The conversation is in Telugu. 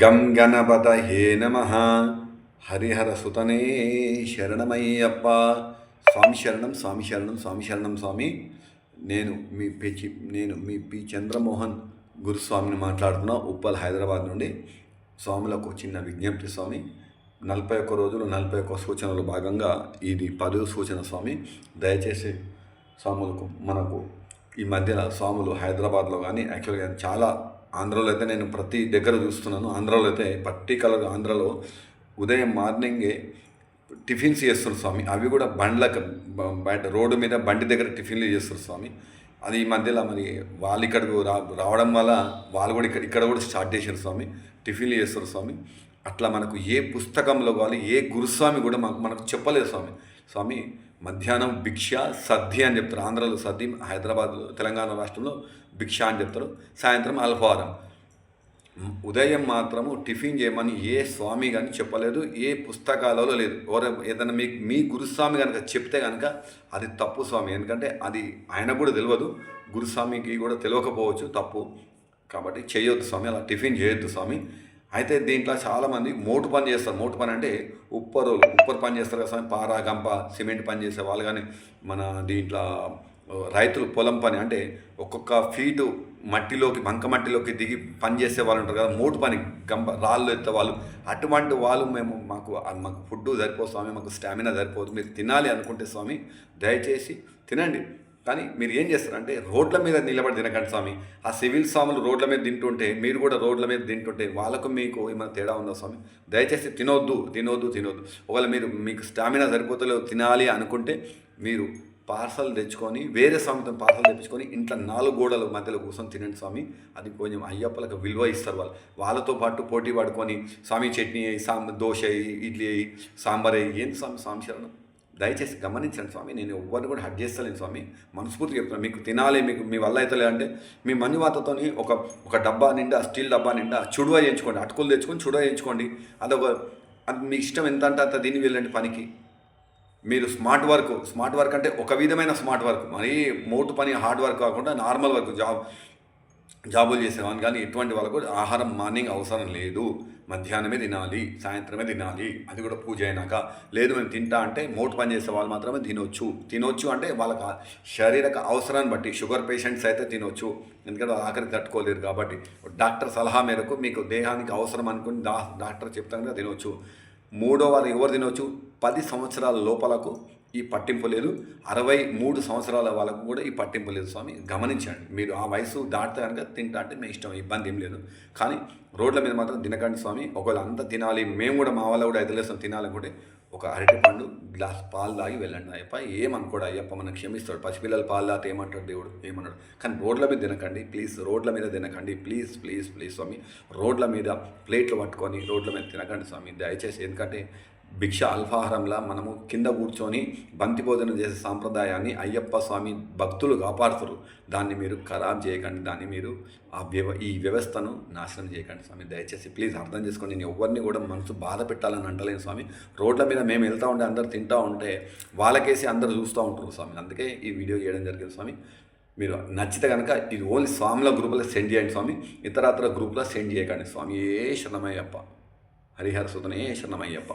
గం గణపతయే నమః. హరిహర సుతనే శరణమయ్యప్ప. స్వామి శరణం, స్వామి శరణం, స్వామి శరణం స్వామి. నేను మీ పి చంద్రమోహన్ గురుస్వామిని మాట్లాడుతున్నా, ఉప్పల్ హైదరాబాద్ నుండి. స్వాములకు చిన్న విజ్ఞప్తి స్వామి. 41 రోజులు 41 సూచనలు భాగంగా ఇది 10వ సూచన స్వామి. దయచేసి స్వాములకు మనకు ఈ మధ్యలో స్వాములు హైదరాబాద్లో కానీ యాక్చువల్గా చాలా ఆంధ్రాలో అయితే నేను ప్రతి దగ్గర చూస్తున్నాను. ఆంధ్రాలో అయితే పర్టికులర్గా ఆంధ్రాలో ఉదయం మార్నింగే టిఫిన్స్ చేస్తారు స్వామి. అవి కూడా బండ్లకు బయట రోడ్డు మీద బండి దగ్గర టిఫిన్లు చేస్తారు స్వామి. అది ఈ మధ్యలో మరి వాళ్ళు ఇక్కడికి రావడం వల్ల వాళ్ళు కూడా ఇక్కడ కూడా స్టార్ట్ చేశారు స్వామి. టిఫిన్లు చేస్తారు స్వామి. అట్లా మనకు ఏ పుస్తకంలో కానీ ఏ గురుస్వామి కూడా మనకు చెప్పలేదు స్వామి. స్వామి మధ్యాహ్నం భిక్ష సద్ది అని చెప్తారు. ఆంధ్రాలో సద్ది, హైదరాబాద్లో తెలంగాణ రాష్ట్రంలో భిక్ష అని చెప్తారు. సాయంత్రం అల్పాహారం. ఉదయం మాత్రము టిఫిన్ చేయమని ఏ స్వామి కానీ చెప్పలేదు, ఏ పుస్తకాలలో లేదు. ఏదైనా మీ గురుస్వామి కనుక చెప్తే కనుక అది తప్పు స్వామి. ఎందుకంటే అది ఆయనకు కూడా తెలియదు, గురుస్వామికి కూడా తెలియకపోవచ్చు, తప్పు. కాబట్టి చేయొద్దు స్వామి, అలా టిఫిన్ చేయొద్దు స్వామి. అయితే దీంట్లో చాలామంది మోటు పని చేస్తారు. మోటు పని అంటే ఉప్పరు పని చేస్తారు కదా స్వామి. పార గంప సిమెంట్ పని చేసే వాళ్ళు కానీ, మన దీంట్లో రైతులు పొలం పని అంటే ఒక్కొక్క ఫీటు మట్టిలోకి బంక మట్టిలోకి దిగి పని చేసే వాళ్ళు ఉంటారు కదా, మోటు పని గంప రాళ్ళు ఎత్తే వాళ్ళు. అటువంటి వాళ్ళు మాకు ఫుడ్ సరిపోదు స్వామి, మాకు స్టామినా సరిపోదు. మీరు తినాలి అనుకుంటే స్వామి దయచేసి తినండి. కానీ మీరు ఏం చేస్తారంటే రోడ్ల మీద నిలబడి తినకండి స్వామి. ఆ సివిల్ స్వాములు రోడ్ల మీద తింటుంటే మీరు కూడా రోడ్ల మీద తింటుంటే వాళ్ళకు మీకు ఏమైనా తేడా ఉందా స్వామి? దయచేసి తినొద్దు. ఒకవేళ మీకు స్టామినా సరిపోతలే తినాలి అనుకుంటే మీరు పార్సల్ తెచ్చుకొని, వేరే స్వామితో పార్సల్ తెప్పించుకొని ఇంట్లో 4 గోడల మధ్యలో కూర్చొని తినండి స్వామి. అది కొంచెం అయ్యప్పలకు విలువ ఇస్తారు వాళ్ళతో పాటు పోటీ పడుకొని స్వామి చట్నీ అయ్యి, దోశ అయ్యి, ఇడ్లీ అయ్యి, సాంబార్ అయ్యి, ఏంటి స్వామి శరణం. దయచేసి గమనించండి స్వామి. నేను ఎవరిని కూడా హట్ చేస్తలేను స్వామి, మనస్ఫూర్తిగా చెప్తున్నాను. మీకు తినాలి, మీ వల్ల అయితే అంటే మీ మన్యువాతతోని ఒక డబ్బా నిండా, స్టీల్ డబ్బా నిండా చుడువ చేయించుకోండి. అటుకులు తెచ్చుకొని చుడువ చేయించుకోండి. అది మీ ఇష్టం ఎంత అంటే అంత దీన్ని వెళ్ళండి పనికి. మీరు స్మార్ట్ వర్క్ అంటే ఒక విధమైన స్మార్ట్ వర్క్, మరీ మోటు పని హార్డ్ వర్క్ కాకుండా నార్మల్ వర్క్, జాబులు చేసేవాళ్ళు. కానీ ఎటువంటి వాళ్ళకు ఆహారం మార్నింగ్ అవసరం లేదు, మధ్యాహ్నమే తినాలి, సాయంత్రమే తినాలి, అది కూడా పూజ అయినాక. లేదు మేము తింటా అంటే మోటు పని చేసే వాళ్ళు మాత్రమే తినొచ్చు అంటే వాళ్ళకి శారీరక అవసరాన్ని బట్టి. షుగర్ పేషెంట్స్ అయితే తినొచ్చు, ఎందుకంటే వాళ్ళు ఆఖరికి తట్టుకోలేరు కాబట్టి. డాక్టర్ సలహా మేరకు మీకు దేహానికి అవసరం అనుకుని డాక్టర్ చెప్తాను తినొచ్చు. మూడో వారు ఎవరు తినవచ్చు? 10 సంవత్సరాల లోపలకు ఈ పట్టింపు లేదు, 63 సంవత్సరాల వాళ్ళకు కూడా ఈ పట్టింపు లేదు స్వామి. గమనించండి. మీరు ఆ వయసు దాటితే కనుక తింటా అంటే మీ ఇష్టం, ఇబ్బంది ఏం లేదు. కానీ రోడ్ల మీద మాత్రం తినకండి స్వామి. ఒకవేళ అంతా తినాలి, మేము కూడా మా వాళ్ళ కూడా అయితే తినాలనుకుంటే ఒక అరటిపండు, గ్లాస్ పాలు తాగి వెళ్ళండి. అయ్యప్ప ఏమనుకోడు, అయ్యప్ప మనకు క్షమిస్తాడు. పసిపిల్లలు పాలు తాగితే ఏమంటాడు దేవుడు? ఏమన్నాడు? కానీ రోడ్ల మీద తినకండి ప్లీజ్, రోడ్ల మీద తినకండి ప్లీజ్ స్వామి. రోడ్ల మీద ప్లేట్లు పట్టుకొని రోడ్ల మీద తినకండి స్వామి దయచేసి. ఎందుకంటే భిక్ష అల్పాహారంలా మనము కింద కూర్చొని బంతి భోజనం చేసే సాంప్రదాయాన్ని అయ్యప్ప స్వామి భక్తులు కాపాడుతారు. దాన్ని మీరు ఖరాబ్ చేయకండి, దాన్ని మీరు ఈ వ్యవస్థను నాశనం చేయకండి స్వామి దయచేసి. ప్లీజ్ అర్థం చేసుకోండి. నేను ఎవరిని కూడా మనసు బాధ పెట్టాలని అంటలేను స్వామి. రోడ్ల మీద మేము వెళ్తూ ఉంటే అందరు తింటూ ఉంటే వాళ్ళకేసి అందరు చూస్తూ ఉంటారు స్వామి. అందుకే ఈ వీడియో చేయడం జరిగింది స్వామి. మీరు నచ్చితే కనుక ఇది ఓన్లీ స్వాముల గ్రూపులో సెండ్ చేయండి స్వామి, ఇతరత్ర గ్రూపులో సెండ్ చేయకండి స్వామి. ఏ శరణమయ్యప్ప. హరిహర సుతనే శరణమయ్యప్ప.